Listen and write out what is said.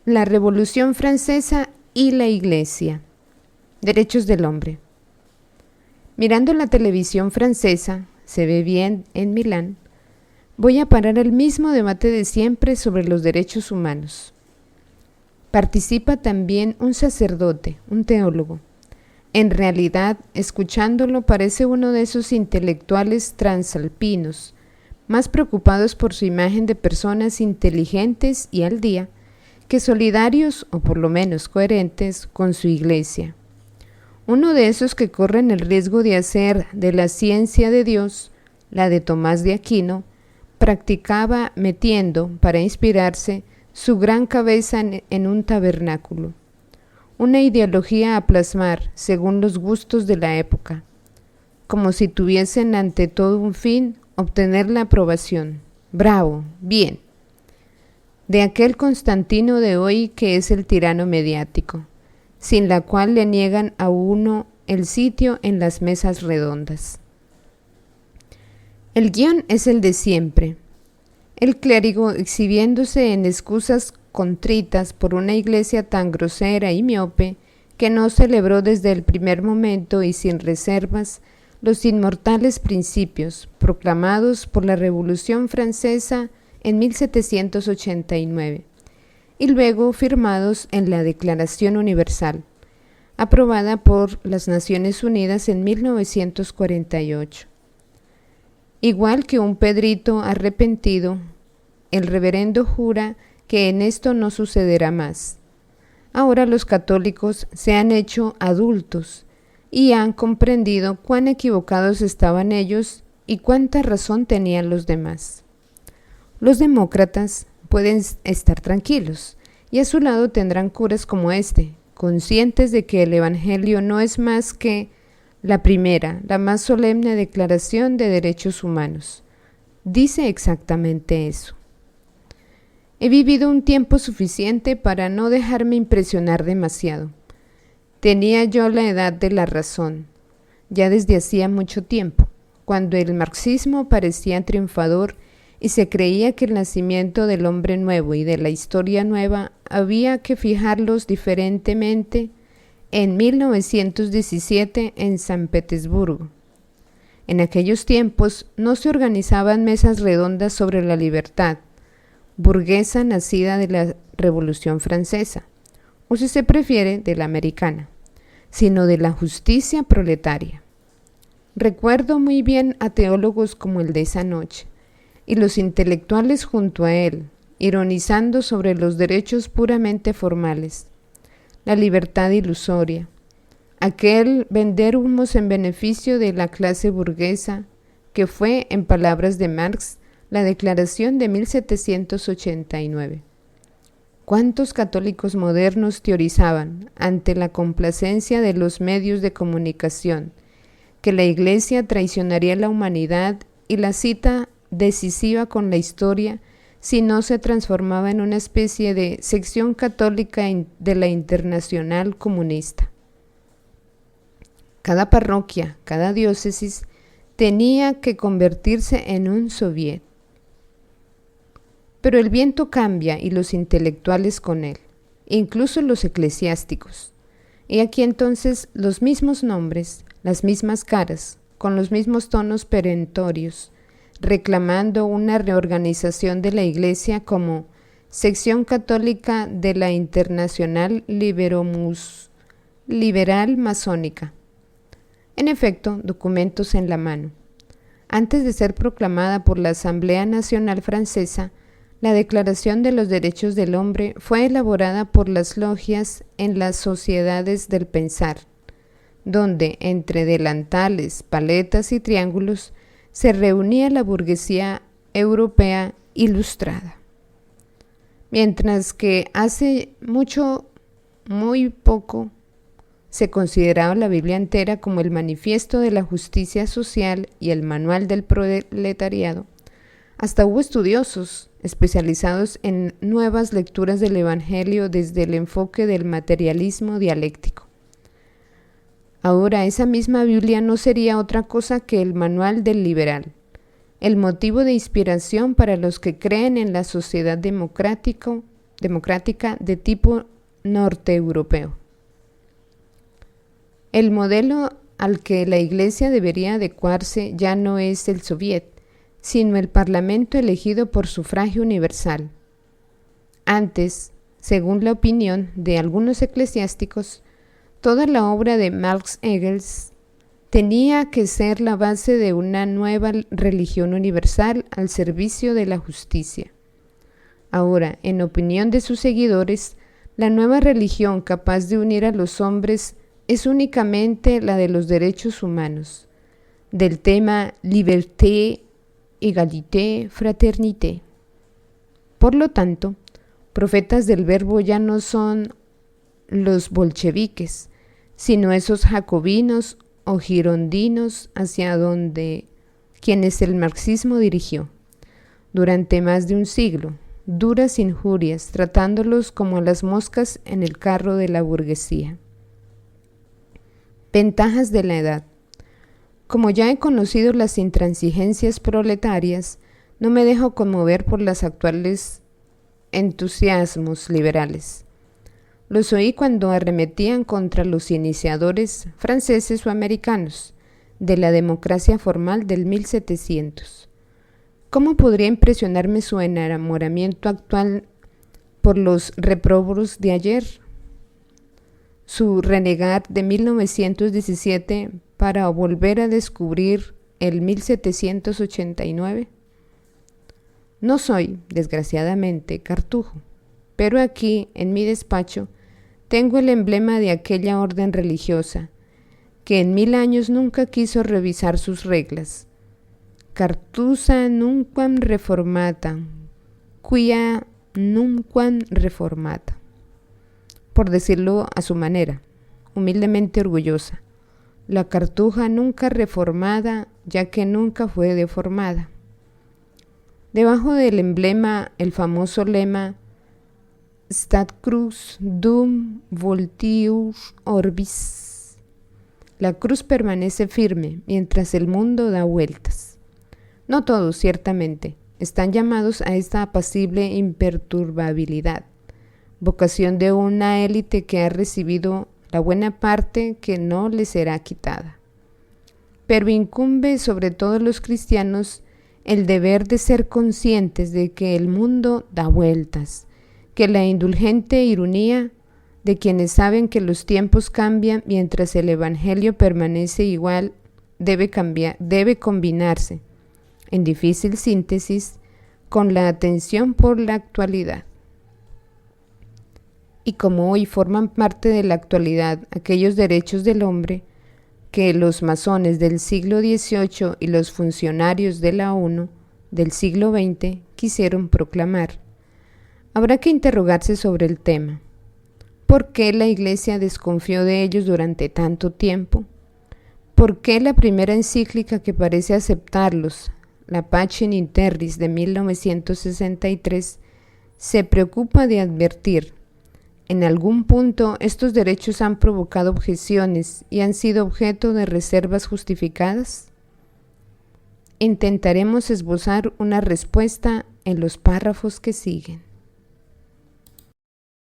La Revolución Francesa y la Iglesia. Derechos del hombre. Mirando la televisión francesa, se ve bien en Milán, voy a parar el mismo debate de siempre sobre los derechos humanos. Participa también un sacerdote, un teólogo. En realidad, escuchándolo parece uno de esos intelectuales transalpinos, más preocupados por su imagen de personas inteligentes y al día, que solidarios o por lo menos coherentes con su iglesia. Uno de esos que corren el riesgo de hacer de la ciencia de Dios, la de Tomás de Aquino, practicaba metiendo, para inspirarse, su gran cabeza en un tabernáculo. Una ideología a plasmar según los gustos de la época, como si tuviesen ante todo un fin, obtener la aprobación. Bravo, bien. De aquel Constantino de hoy que es el tirano mediático, sin la cual le niegan a uno el sitio en las mesas redondas. El guión es el de siempre. El clérigo exhibiéndose en excusas contritas por una iglesia tan grosera y miope que no celebró desde el primer momento y sin reservas los inmortales principios proclamados por la Revolución Francesa en 1789 y luego firmados en la Declaración Universal, aprobada por las Naciones Unidas en 1948. Igual que un Pedrito arrepentido, el reverendo jura que en esto no sucederá más. Ahora los católicos se han hecho adultos y han comprendido cuán equivocados estaban ellos y cuánta razón tenían los demás. Los demócratas pueden estar tranquilos y a su lado tendrán curas como este, conscientes de que el Evangelio no es más que la primera, la más solemne declaración de derechos humanos. Dice exactamente eso. He vivido un tiempo suficiente para no dejarme impresionar demasiado. Tenía yo la edad de la razón, ya desde hacía mucho tiempo, cuando el marxismo parecía triunfador y se creía que el nacimiento del hombre nuevo y de la historia nueva había que fijarlos diferentemente en 1917 en San Petersburgo. En aquellos tiempos no se organizaban mesas redondas sobre la libertad, burguesa nacida de la Revolución Francesa, o si se prefiere, de la americana, sino de la justicia proletaria. Recuerdo muy bien a teólogos como el de esa noche, y los intelectuales junto a él, ironizando sobre los derechos puramente formales, la libertad ilusoria, aquel vender humos en beneficio de la clase burguesa, que fue, en palabras de Marx, la Declaración de 1789. ¿Cuántos católicos modernos teorizaban, ante la complacencia de los medios de comunicación, que la Iglesia traicionaría a la humanidad y la cita decisiva con la historia si no se transformaba en una especie de sección católica de la Internacional Comunista? Cada parroquia, cada diócesis tenía que convertirse en un soviet. Pero el viento cambia y los intelectuales con él, incluso los eclesiásticos. Y aquí entonces los mismos nombres, las mismas caras, con los mismos tonos perentorios, reclamando una reorganización de la Iglesia como sección católica de la Internacional Liberal Masónica. En efecto, documentos en la mano. Antes de ser proclamada por la Asamblea Nacional Francesa, la Declaración de los Derechos del Hombre fue elaborada por las logias en las sociedades del pensar, donde, entre delantales, paletas y triángulos, se reunía la burguesía europea ilustrada. Mientras que hace muy poco, se consideraba la Biblia entera como el manifiesto de la justicia social y el manual del proletariado, hasta hubo estudiosos especializados en nuevas lecturas del Evangelio desde el enfoque del materialismo dialéctico. Ahora esa misma Biblia no sería otra cosa que el manual del liberal, el motivo de inspiración para los que creen en la sociedad democrática democrática de tipo norte-europeo. El modelo al que la Iglesia debería adecuarse ya no es el Soviet, sino el Parlamento elegido por sufragio universal. Antes, según la opinión de algunos eclesiásticos, toda la obra de Marx Engels tenía que ser la base de una nueva religión universal al servicio de la justicia. Ahora, en opinión de sus seguidores, la nueva religión capaz de unir a los hombres es únicamente la de los derechos humanos, del tema liberté, égalité, fraternité. Por lo tanto, profetas del verbo ya no son los bolcheviques, sino esos jacobinos o girondinos hacia donde quienes el marxismo dirigió durante más de un siglo, duras injurias, tratándolos como a las moscas en el carro de la burguesía. Ventajas de la edad. Como ya he conocido las intransigencias proletarias, no me dejo conmover por los actuales entusiasmos liberales. Los oí cuando arremetían contra los iniciadores franceses o americanos de la democracia formal del 1700. ¿Cómo podría impresionarme su enamoramiento actual por los réprobos de ayer? Su renegar de 1917 para volver a descubrir el 1789. No soy, desgraciadamente, cartujo, pero aquí, en mi despacho, tengo el emblema de aquella orden religiosa, que en 1000 años nunca quiso revisar sus reglas. Cartusa nunquam reformata, quia nunquam reformata. Por decirlo a su manera, humildemente orgullosa, la cartuja nunca reformada, ya que nunca fue deformada. Debajo del emblema, el famoso lema Stat crux dum voltius orbis. La cruz permanece firme mientras el mundo da vueltas. No todos, ciertamente, están llamados a esta apacible imperturbabilidad, vocación de una élite que ha recibido la buena parte que no le será quitada. Pero incumbe sobre todos los cristianos el deber de ser conscientes de que el mundo da vueltas, que la indulgente ironía de quienes saben que los tiempos cambian mientras el Evangelio permanece igual debe combinarse, en difícil síntesis, con la atención por la actualidad. Y como hoy forman parte de la actualidad aquellos derechos del hombre que los masones del siglo XVIII y los funcionarios de la ONU del siglo XX quisieron proclamar, habrá que interrogarse sobre el tema. ¿Por qué la Iglesia desconfió de ellos durante tanto tiempo? ¿Por qué la primera encíclica que parece aceptarlos, la Pacem in Terris de 1963, se preocupa de advertir: en algún punto estos derechos han provocado objeciones y han sido objeto de reservas justificadas? Intentaremos esbozar una respuesta en los párrafos que siguen.